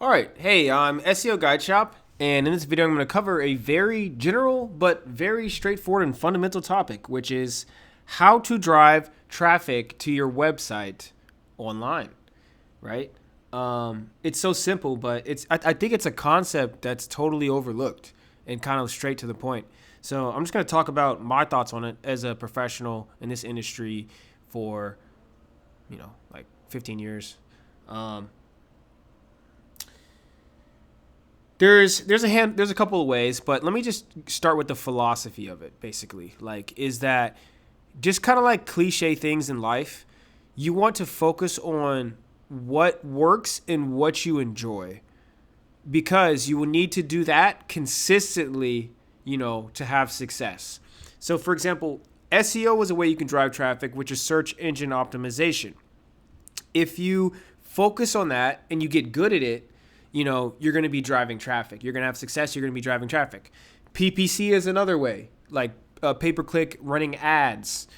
All right, hey, I'm SEO Guide Shop, and in this video, I'm going to cover a very general but very straightforward and fundamental topic, which is how to drive traffic to your website online, right? It's so simple, but I think it's a concept that's totally overlooked and kind of straight to the point. So I'm just going to talk about my thoughts on it as a professional in this industry for, like 15 years. Um, there's a couple of ways, but let me just start with the philosophy of it. Basically, like, is that just kind of like cliche things in life. You want to focus on what works and what you enjoy, because you will need to do that consistently, to have success. So, for example, SEO is a way you can drive traffic, which is search engine optimization. If you focus on that and you get good at it, you're going to be driving traffic. You're going to have success. You're going to be driving traffic. PPC is another way, like pay-per-click running ads.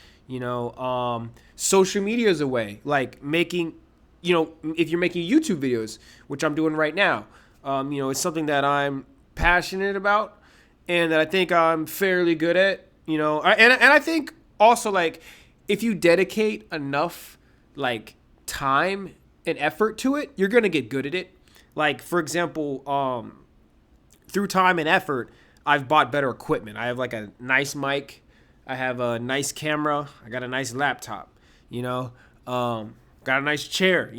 Social media is a way, like making, if you're making YouTube videos, which I'm doing right now, it's something that I'm passionate about and that I think I'm fairly good at, and I think also, like, if you dedicate enough, like, time and effort to it, you're going to get good at it. Like, for example, through time and effort, I've bought better equipment. I have like a nice mic. I have a nice camera. I got a nice laptop, got a nice chair,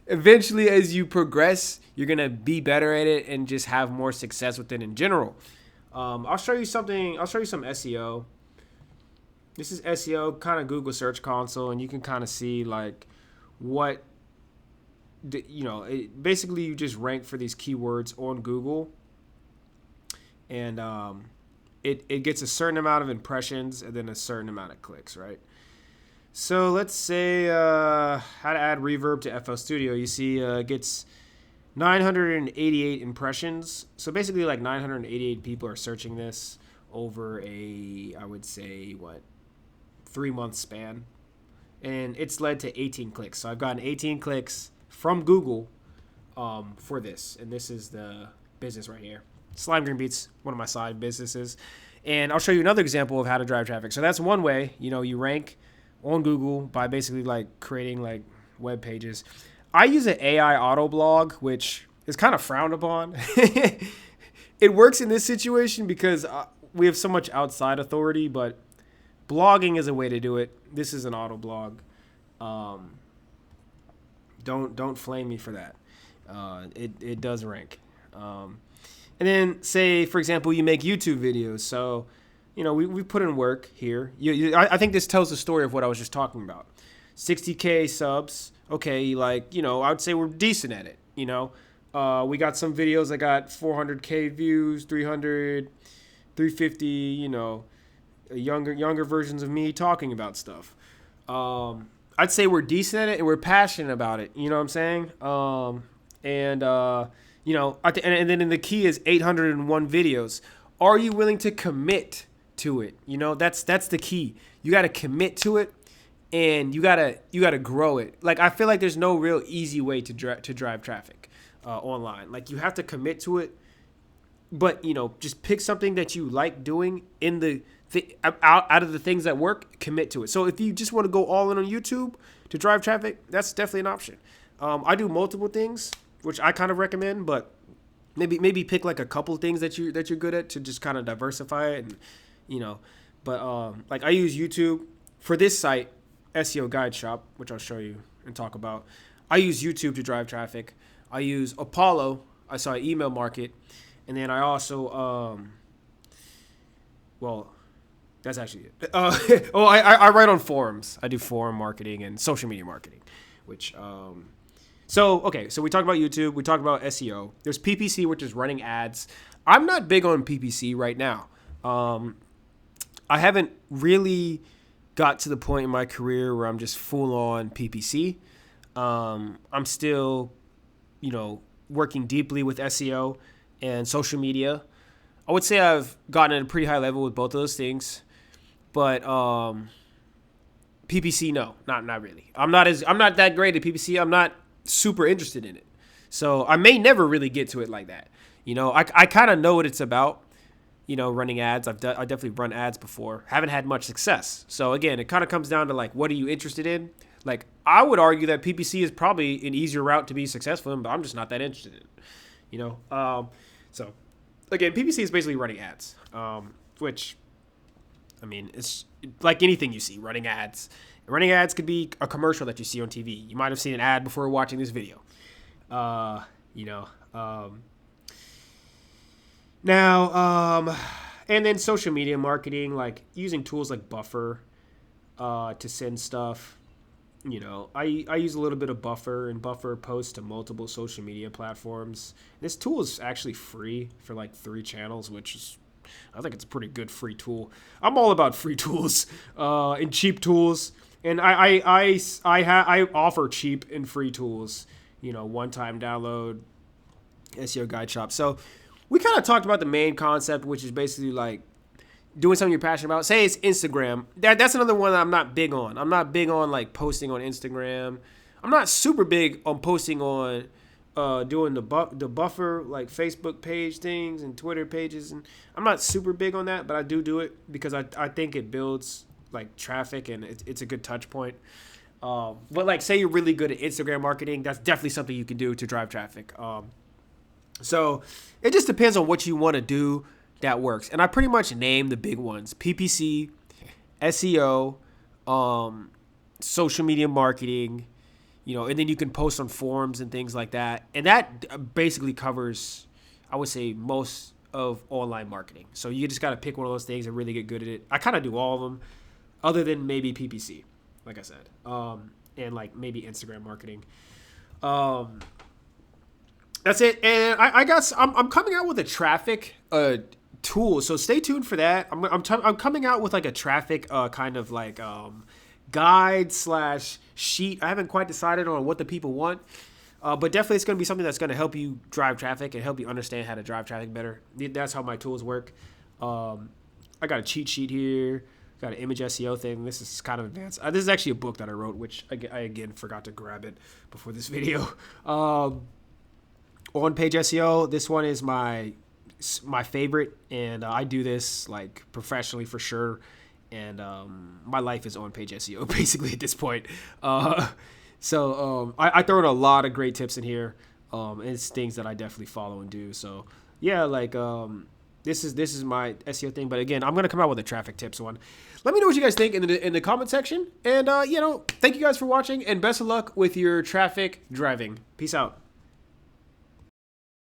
Eventually, as you progress, you're going to be better at it and just have more success with it in general. I'll show you something. I'll show you some SEO. This is SEO, kind of Google Search Console, and you can kind of see like what, basically you just rank for these keywords on Google, and it gets a certain amount of impressions and then a certain amount of clicks, right? So let's say how to add reverb to FL Studio. You see it gets 988 impressions. So basically like 988 people are searching this over I would say, 3-month span. And it's led to 18 clicks. So I've gotten 18 clicks from Google for this. And this is the business right here. Slime Green Beats, one of my side businesses. And I'll show you another example of how to drive traffic. So that's one way, you rank on Google by basically like creating like web pages. I use an AI auto blog, which is kind of frowned upon. It works in this situation because we have so much outside authority, but blogging is a way to do it. This is an auto blog. Don't flame me for that. It does rank. And then say, for example, you make YouTube videos. So, we put in work here. I think this tells the story of what I was just talking about. 60K subs. Okay, like, I would say we're decent at it. We got some videos that got 400K views, 300, 350, younger versions of me talking about stuff. I'd say we're decent at it and we're passionate about it. You know what I'm saying? And then the key is 801 videos. Are you willing to commit to it? That's the key. You got to commit to it, and you gotta grow it. Like, I feel like there's no real easy way to drive traffic online. Like, you have to commit to it, but just pick something that you like doing in the out of the things that work. Commit to it. So if you just want to go all in on YouTube to drive traffic, that's definitely an option. I do multiple things, which I kind of recommend, but maybe pick like a couple things that you're good at to just kind of diversify it, and but like, I use YouTube for this site, SEO Guide Shop, which I'll show you and talk about. I use YouTube to drive traffic. I use Apollo. I saw email market, and then I also that's actually it. I write on forums. I do forum marketing and social media marketing, which So we talked about YouTube. We talked about SEO. There's PPC, which is running ads. I'm not big on PPC right now. I haven't really got to the point in my career where I'm just full on PPC. I'm still, working deeply with SEO and social media. I would say I've gotten at a pretty high level with both of those things, but PPC, no, not really. I'm not that great at PPC. I'm not super interested in it. So I may never really get to it like that. I kind of know what it's about. Running ads. I definitely run ads before. Haven't had much success. So again, it kind of comes down to like, what are you interested in? Like, I would argue that PPC is probably an easier route to be successful in, but I'm just not that interested in it. So again, PPC is basically running ads, which, I mean, it's like anything you see, running ads. Running ads could be a commercial that you see on TV. You might have seen an ad before watching this video. And then social media marketing, like using tools like Buffer to send stuff. I use a little bit of Buffer, and Buffer posts to multiple social media platforms. This tool is actually free for like 3 channels, which is, I think it's a pretty good free tool. I'm all about free tools and cheap tools, and I offer cheap and free tools. One-time download, SEO guide shop. So we kind of talked about the main concept, which is basically like doing something you're passionate about. Say it's Instagram. That's another one that I'm not big on. I'm not big on like posting on Instagram. I'm not super big on posting on doing the Buffer like Facebook page things and Twitter pages, and I'm not super big on that, but I do it because I think it builds like traffic and it's a good touch point. But like, say you're really good at Instagram marketing, that's definitely something you can do to drive traffic. So it just depends on what you want to do that works. And I pretty much named the big ones: PPC, SEO, social media marketing, and then you can post on forums and things like that. And that basically covers, I would say, most of online marketing. So you just got to pick one of those things and really get good at it. I kind of do all of them, other than maybe PPC, like I said, and like maybe Instagram marketing. That's it. And I guess I'm coming out with a traffic tool, so stay tuned for that. I'm coming out with like a traffic kind of like guide / sheet. I haven't quite decided on what the people want, but definitely it's going to be something that's going to help you drive traffic and help you understand how to drive traffic better. That's how my tools work. I got a cheat sheet here. Got an image SEO thing. This is kind of advanced. This is actually a book that I wrote, which I again forgot to grab it before this video. On-page SEO. This one is my favorite, and I do this like professionally for sure. And my life is on-page SEO basically at this point. So I throw in a lot of great tips in here. And it's things that I definitely follow and do. So yeah, like this is my SEO thing. But again, I'm gonna come out with a traffic tips one. Let me know what you guys think in the comment section. And thank you guys for watching, and best of luck with your traffic driving. Peace out.